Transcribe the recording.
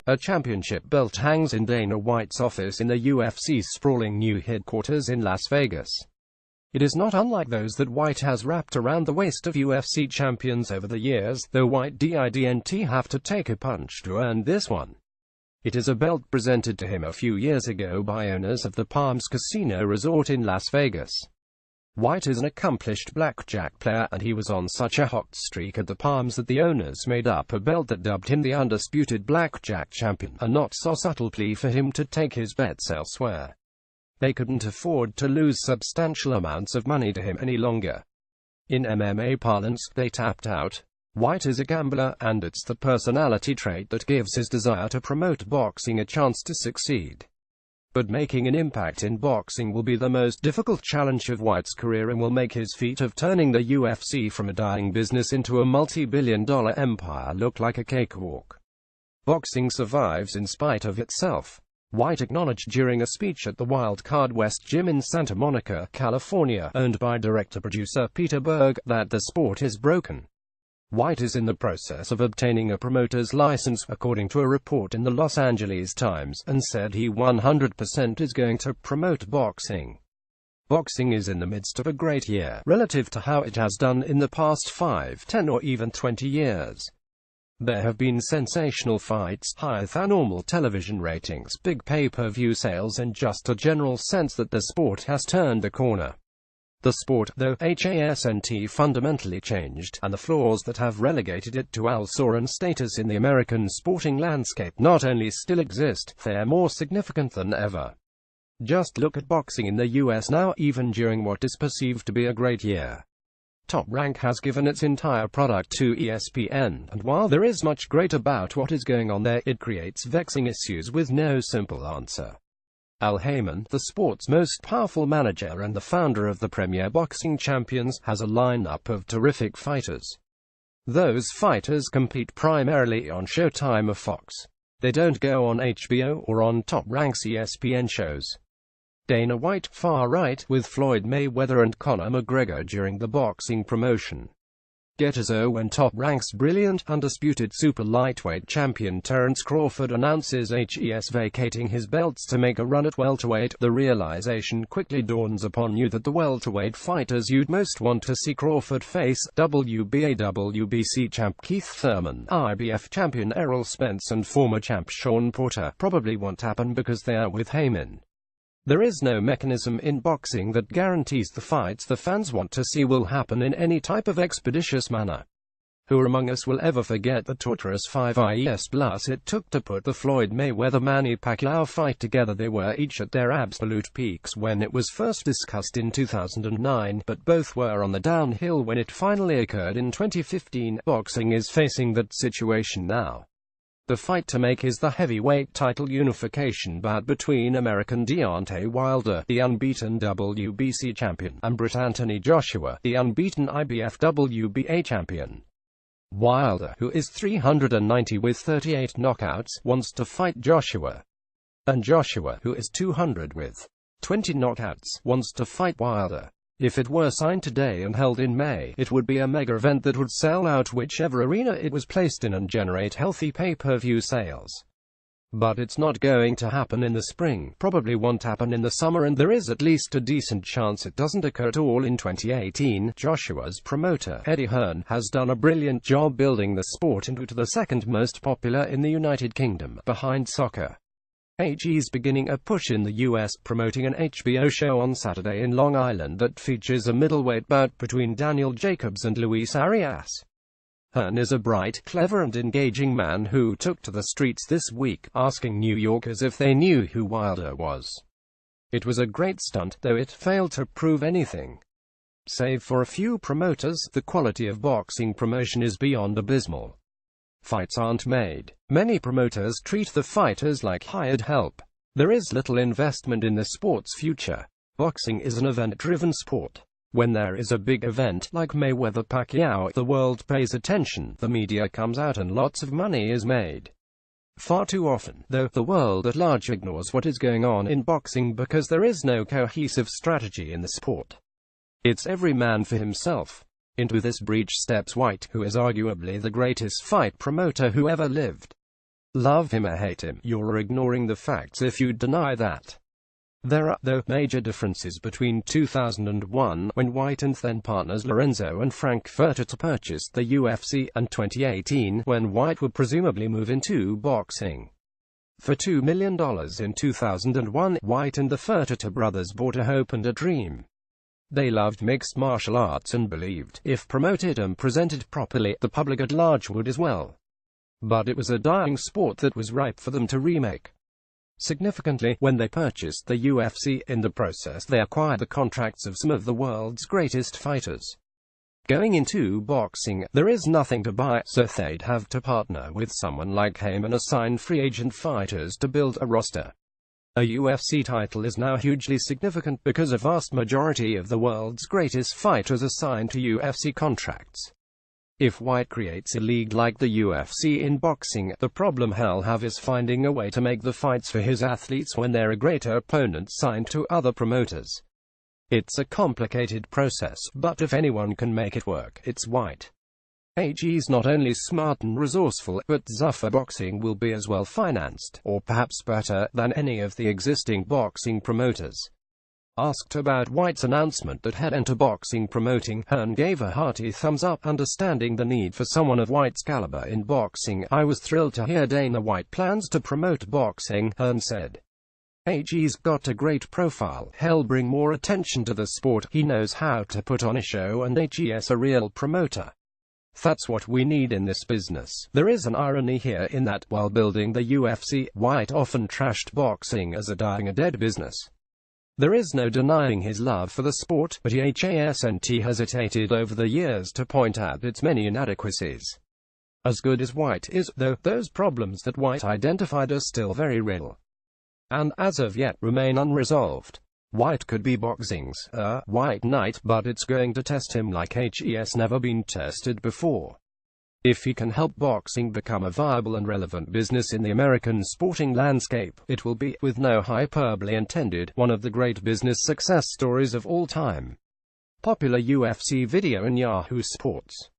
A championship belt hangs in Dana White's office in the UFC's sprawling new headquarters in Las Vegas. It is not unlike those that White has wrapped around the waist of UFC champions over the years, though White didn't have to take a punch to earn this one. It is a belt presented to him a few years ago by owners of the Palms Casino Resort in Las Vegas. White is an accomplished blackjack player, and he was on such a hot streak at the Palms that the owners made up a belt that dubbed him the undisputed blackjack champion, a not-so-subtle plea for him to take his bets elsewhere. They couldn't afford to lose substantial amounts of money to him any longer. In MMA parlance, they tapped out. White is a gambler, and it's the personality trait that gives his desire to promote boxing a chance to succeed. But making an impact in boxing will be the most difficult challenge of White's career and will make his feat of turning the UFC from a dying business into a multi-billion-dollar empire look like a cakewalk. Boxing survives in spite of itself, White acknowledged during a speech at the Wild Card West Gym in Santa Monica, California, owned by director-producer Peter Berg, that the sport is broken. White is in the process of obtaining a promoter's license, according to a report in the Los Angeles Times, and said he 100% is going to promote boxing. Boxing is in the midst of a great year, relative to how it has done in the past 5, 10 or even 20 years. There have been sensational fights, higher-than-normal television ratings, big pay-per-view sales, and just a general sense that the sport has turned a corner. The sport, though, hasn't fundamentally changed, and the flaws that have relegated it to Al-Soran status in the American sporting landscape not only still exist, they're more significant than ever. Just look at boxing in the US now, even during what is perceived to be a great year. Top Rank has given its entire product to ESPN, and while there is much great about what is going on there, it creates vexing issues with no simple answer. Al Haymon, the sport's most powerful manager and the founder of the Premier Boxing Champions, has a lineup of terrific fighters. Those fighters compete primarily on Showtime or Fox. They don't go on HBO or on Top Rank's ESPN shows. Dana White, far right, with Floyd Mayweather and Conor McGregor during the boxing promotion. Get as when Top Rank's brilliant, undisputed super lightweight champion Terence Crawford announces HES vacating his belts to make a run at welterweight, the realization quickly dawns upon you that the welterweight fighters you'd most want to see Crawford face, WBA WBC champ Keith Thurman, IBF champion Errol Spence and former champ Shawn Porter, probably won't happen because they are with Haymon. There is no mechanism in boxing that guarantees the fights the fans want to see will happen in any type of expeditious manner. Who among us will ever forget the torturous 5 years plus it took to put the Floyd Mayweather-Manny Pacquiao fight together? They were each at their absolute peaks when it was first discussed in 2009, but both were on the downhill when it finally occurred in 2015. Boxing is facing that situation now. The fight to make is the heavyweight title unification bout between American Deontay Wilder, the unbeaten WBC champion, and Brit Anthony Joshua, the unbeaten IBF WBA champion. Wilder, who is 390 with 38 knockouts, wants to fight Joshua. And Joshua, who is 200 with 20 knockouts, wants to fight Wilder. If it were signed today and held in May, it would be a mega event that would sell out whichever arena it was placed in and generate healthy pay-per-view sales. But it's not going to happen in the spring, probably won't happen in the summer, and there is at least a decent chance it doesn't occur at all in 2018. Joshua's promoter, Eddie Hearn, has done a brilliant job building the sport into the second most popular in the United Kingdom, behind soccer. HE's beginning a push in the US, promoting an HBO show on Saturday in Long Island that features a middleweight bout between Daniel Jacobs and Luis Arias. Hearn is a bright, clever and engaging man who took to the streets this week, asking New Yorkers if they knew who Wilder was. It was a great stunt, though it failed to prove anything. Save for a few promoters, the quality of boxing promotion is beyond abysmal. Fights aren't made. Many promoters treat the fighters like hired help. There is little investment in the sport's future. Boxing is an event-driven sport. When there is a big event, like Mayweather-Pacquiao, the world pays attention, the media comes out and lots of money is made. Far too often, though, the world at large ignores what is going on in boxing because there is no cohesive strategy in the sport. It's every man for himself. Into this breach steps White, who is arguably the greatest fight promoter who ever lived. Love him or hate him, you're ignoring the facts if you deny that. There are, though, major differences between 2001, when Whyte and then-partners Lorenzo and Frank Furter purchased the UFC, and 2018, when Whyte would presumably move into boxing. For $2 million in 2001, Whyte and the Furter brothers bought a hope and a dream. They loved mixed martial arts and believed, if promoted and presented properly, the public at large would as well. But it was a dying sport that was ripe for them to remake. Significantly, when they purchased the UFC, in the process they acquired the contracts of some of the world's greatest fighters. Going into boxing, there is nothing to buy, so they'd have to partner with someone like Heyman or sign free agent fighters to build a roster. A UFC title is now hugely significant because a vast majority of the world's greatest fighters are signed to UFC contracts. If Whyte creates a league like the UFC in boxing, the problem he'll have is finding a way to make the fights for his athletes when they're a greater opponent signed to other promoters. It's a complicated process, but if anyone can make it work, it's Whyte. He's not only smart and resourceful, but Zuffa Boxing will be as well financed, or perhaps better, than any of the existing boxing promoters. Asked about Whyte's announcement that he'd enter boxing promoting, Hearn gave a hearty thumbs up. Understanding the need for someone of Whyte's caliber in boxing, I was thrilled to hear Dana White plans to promote boxing, Hearn said. He's got a great profile, he'll bring more attention to the sport, he knows how to put on a show, and he's a real promoter. That's what we need in this business. There is an irony here in that, while building the UFC, Whyte often trashed boxing as a dying or dead business. There is no denying his love for the sport, but he hasn't hesitated over the years to point out its many inadequacies. As good as Whyte is, though, those problems that Whyte identified are still very real, and as of yet remain unresolved. Whyte could be boxing's White Knight, but it's going to test him like he's never been tested before. If he can help boxing become a viable and relevant business in the American sporting landscape, it will be, with no hyperbole intended, one of the great business success stories of all time. Popular UFC video in Yahoo Sports.